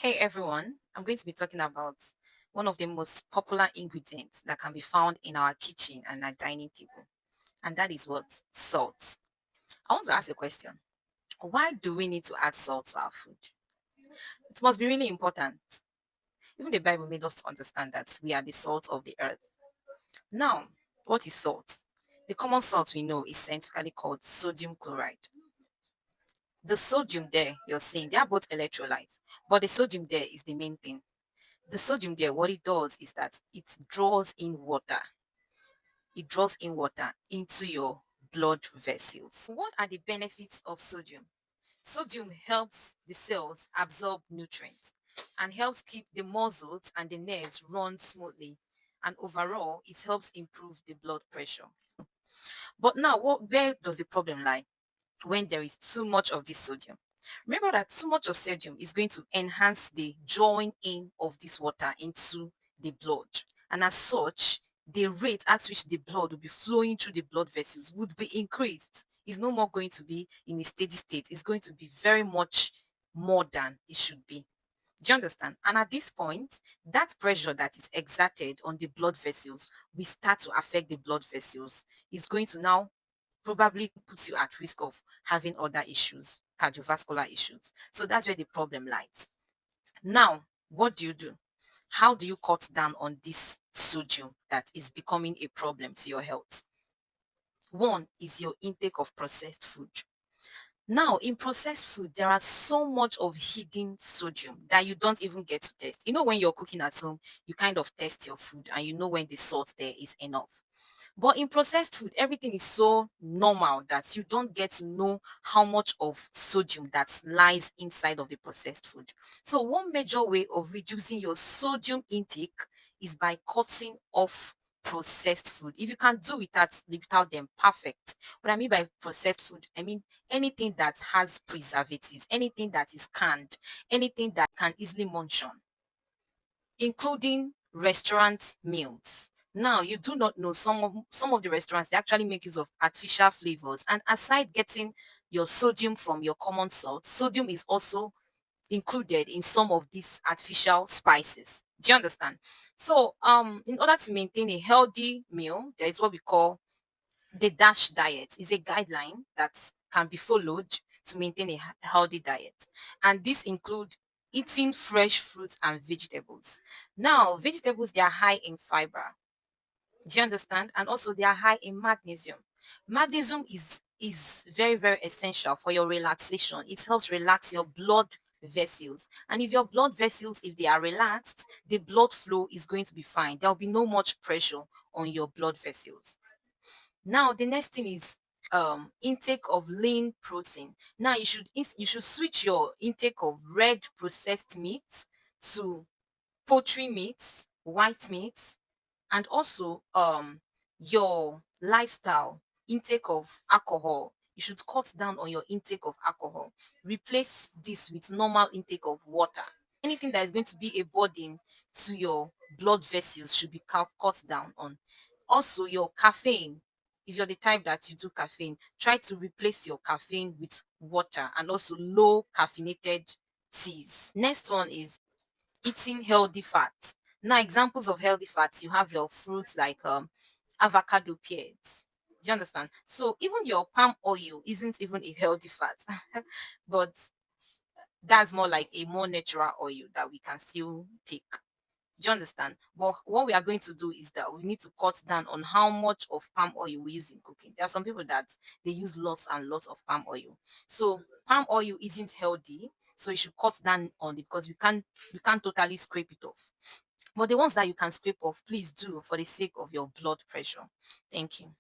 Hey everyone, I'm going to be talking about one of the most popular ingredients that can be found in our kitchen and our dining table, and that is what? Salt. I want to ask a question. Why do we need to add salt to our food? It must be really important. Even the Bible made us to understand that we are the salt of the earth. Now, what is salt? The common salt we know is scientifically called sodium chloride. The sodium there you're seeing, they are both electrolytes, but the sodium there is the main thing. The sodium there, what it does is that it draws in water. It draws in water into your blood vessels. What are the benefits of sodium? Sodium helps the cells absorb nutrients and helps keep the muscles and the nerves run smoothly. And overall, it helps improve the blood pressure. But now, where does the problem lie when there is too much of this sodium? Remember that too much of sodium is going to enhance the drawing in of this water into the blood. And as such, the rate at which the blood will be flowing through the blood vessels would be increased. It's no more going to be in a steady state. It's going to be very much more than it should be. Do you understand? And at this point, that pressure that is exerted on the blood vessels will start to affect the blood vessels. It's going to now probably put you at risk of having other issues, cardiovascular issues. So that's where the problem lies. Now, what do you do? How do you cut down on this sodium that is becoming a problem to your health? One is your intake of processed food. Now, in processed food, there are so much of hidden sodium that you don't even get to test. You know, when you're cooking at home, you kind of test your food and you know when the salt there is enough. But in processed food, everything is so normal that you don't get to know how much of sodium that lies inside of the processed food. So one major way of reducing your sodium intake is by cutting off processed food. If you can do without them, perfect. What I mean by processed food, I mean anything that has preservatives, anything that is canned, anything that can easily munch on, including restaurant meals. Now, you do not know some of the restaurants they actually make use of artificial flavors. And aside getting your sodium from your common salt, sodium is also included in some of these artificial spices. Do you understand? So, in order to maintain a healthy meal, there is what we call the DASH diet. Is a guideline that can be followed to maintain a healthy diet. And this include eating fresh fruits and vegetables. Now, vegetables, they are high in fiber. Do you understand? And also they are high in magnesium. Magnesium is very, very essential for your relaxation. It helps relax your blood vessels. And if your blood vessels, if they are relaxed, the blood flow is going to be fine. There will be no much pressure on your blood vessels. Now the next thing is intake of lean protein. Now you should switch your intake of red processed meats to poultry meats, white meats, and also your lifestyle intake of alcohol. You should cut down on your intake of alcohol. Replace this with normal intake of water. Anything that is going to be a burden to your blood vessels should be cut down on. Also, your caffeine. If you're the type that you do caffeine, try to replace your caffeine with water and also low caffeinated teas. Next one is eating healthy fats. Now, examples of healthy fats, you have your fruits like avocado pears. Do you understand? So even your palm oil isn't even a healthy fat, but that's more like a more natural oil that we can still take. Do you understand? But what we are going to do is that we need to cut down on how much of palm oil we use in cooking. There are some people that they use lots and lots of palm oil. So palm oil isn't healthy. So you should cut down on it because you can't totally scrape it off. But the ones that you can scrape off, please do for the sake of your blood pressure. Thank you.